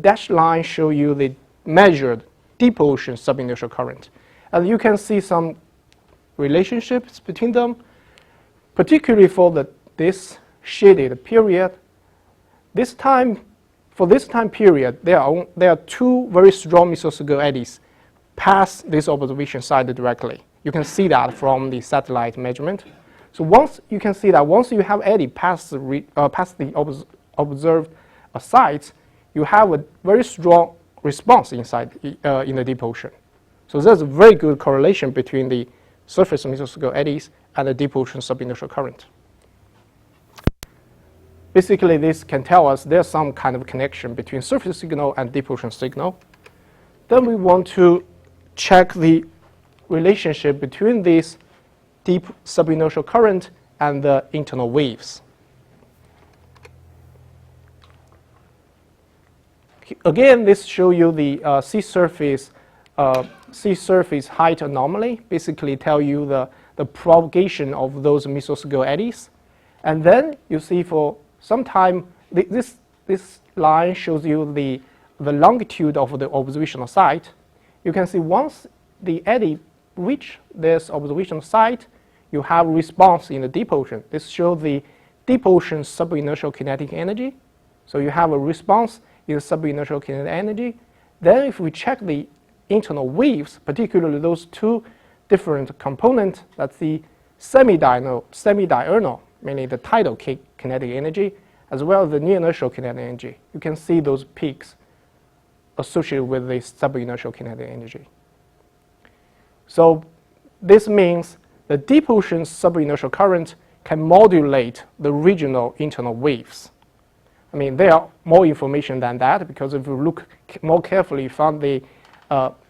dashed line show you the measured deep ocean subinertial current. And you can see some relationships between them, particularly for this shaded period. For this time period, there are two very strong mesoscale eddies pass this observation site directly. You can see that from the satellite measurement. So once you have eddy pass the observed site, you have a very strong response inside in the deep ocean. So there's a very good correlation between the surface mesoscale eddies and the deep ocean subinertial current. Basically, this can tell us there's some kind of connection between surface signal and deep ocean signal. Then we want to check the relationship between this deep subinertial current and the internal waves. Again, this shows you the sea surface height anomaly. Basically, tell you the propagation of those mesoscale eddies. And then you see for some time, this line shows you the longitude of the observational site. You can see once the eddy reach this observational site, you have response in the deep ocean. This shows the deep ocean subinertial kinetic energy. So you have a response in the subinertial kinetic energy. Then if we check the internal waves, particularly those two different components, that's the semi-diurnal, meaning the tidal kinetic energy, as well as the near-inertial kinetic energy. You can see those peaks associated with the subinertial kinetic energy. So this means the deep ocean subinertial current can modulate the regional internal waves. I mean, there are more information than that, because if you look more carefully, you find the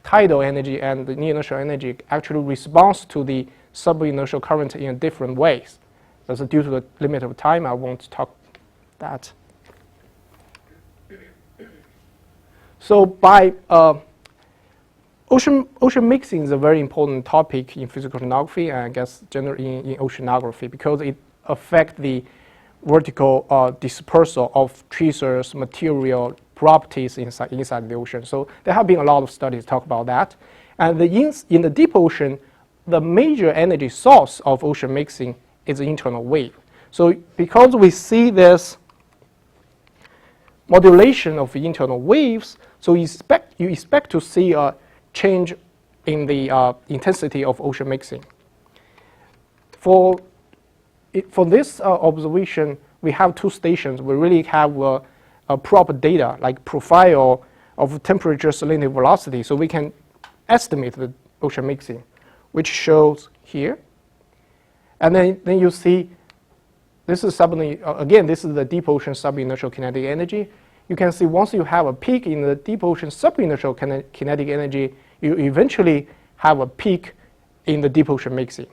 tidal energy and the near-inertial energy actually responds to the subinertial current in different ways. That's due to the limit of time. I won't talk that. So by ocean mixing is a very important topic in physical oceanography, and I guess generally in oceanography, because it affects the vertical dispersal of tracer's material properties inside the ocean. So there have been a lot of studies talk about that. And in the deep ocean, the major energy source of ocean mixing is the internal wave. So because we see this modulation of the internal waves, so you expect to see a change in the intensity of ocean mixing. For this observation, we have two stations. We really have proper data, like profile of temperature, salinity, velocity, so we can estimate the ocean mixing, which shows here. And then you see, this is again, this is the deep ocean subinertial kinetic energy. You can see once you have a peak in the deep ocean subinertial kinetic energy, you eventually have a peak in the deep ocean mixing.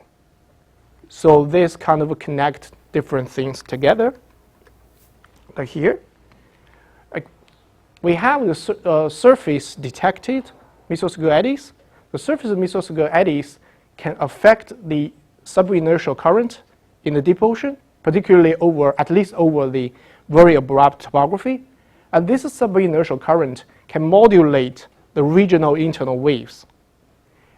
So this kind of connect different things together. Like here, we have the surface detected mesoscale eddies. The surface mesoscale eddies can affect the subinertial current in the deep ocean, particularly at least over the very abrupt topography. And this subinertial current can modulate the regional internal waves.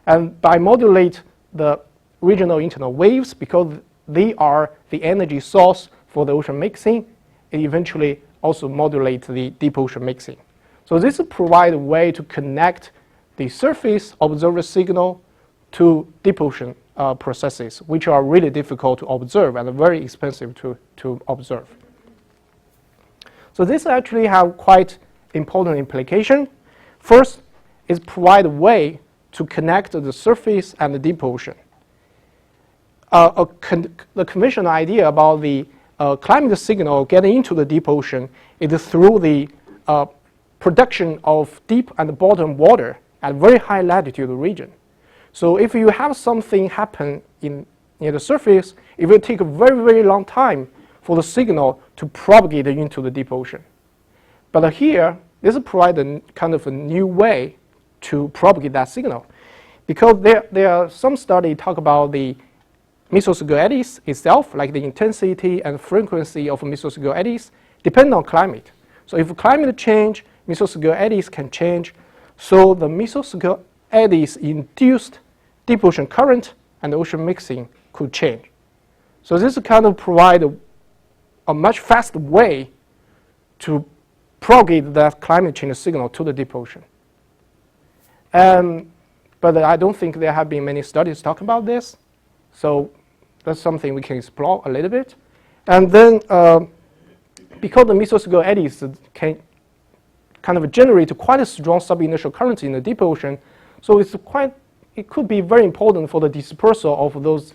And by modulate the regional internal waves, because they are the energy source for the ocean mixing, it eventually also modulates the deep ocean mixing. So this provides a way to connect the surface observer signal to deep ocean processes, which are really difficult to observe and very expensive to observe. So this actually have quite important implication. First, it provides a way to connect the surface and the deep ocean. The conventional idea about the climate signal getting into the deep ocean is through the production of deep and bottom water at very high latitude region. So if you have something happen near the surface, it will take a very, very long time for the signal to propagate into the deep ocean. But here, this provides a kind of a new way to propagate that signal, because there are some studies talk about the mesoscale eddies itself, like the intensity and frequency of mesoscale eddies, depend on climate. So if climate change, mesoscale eddies can change. So the mesoscale eddies induced deep ocean current and ocean mixing could change. So this kind of provide a much faster way to propagate that climate change signal to the deep ocean. But I don't think there have been many studies talking about this. So that's something we can explore a little bit. And then because the mesoscale eddies can kind of generate quite a strong subinertial current in the deep ocean, so it could be very important for the dispersal of those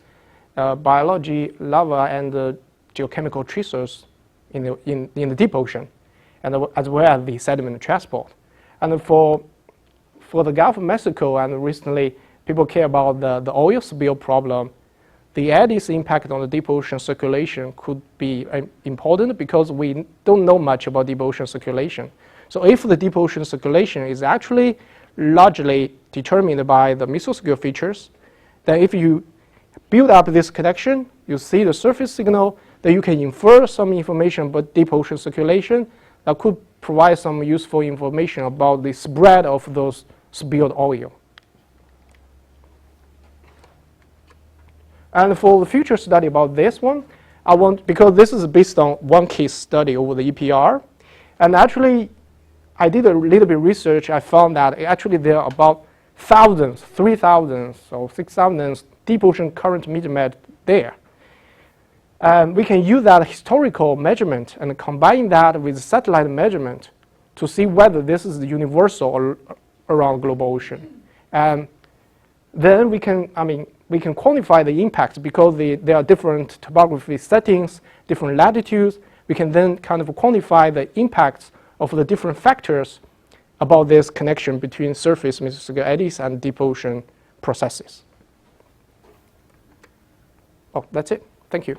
biology, lava, and geochemical tracers in the deep ocean, and as well as the sediment transport. And for the Gulf of Mexico, and recently people care about the oil spill problem, the eddies impact on the deep ocean circulation could be important because we don't know much about deep ocean circulation. So if the deep ocean circulation is actually largely determined by the mesoscale features, then if you build up this connection, you see the surface signal, then you can infer some information about deep ocean circulation that could provide some useful information about the spread of those spilled oil. And for the future study about this one, because this is based on one case study over the EPR, and actually I did a little bit of research. I found that actually there are about thousands, 3,000 or 6,000 deep ocean current measurement there. And we can use that historical measurement and combine that with satellite measurement to see whether this is universal around global ocean. And then we can quantify the impact because there are different topography settings, different latitudes. We can then kind of quantify the impacts of the different factors about this connection between surface mesoscale eddies and deep ocean processes. Oh, that's it. Thank you.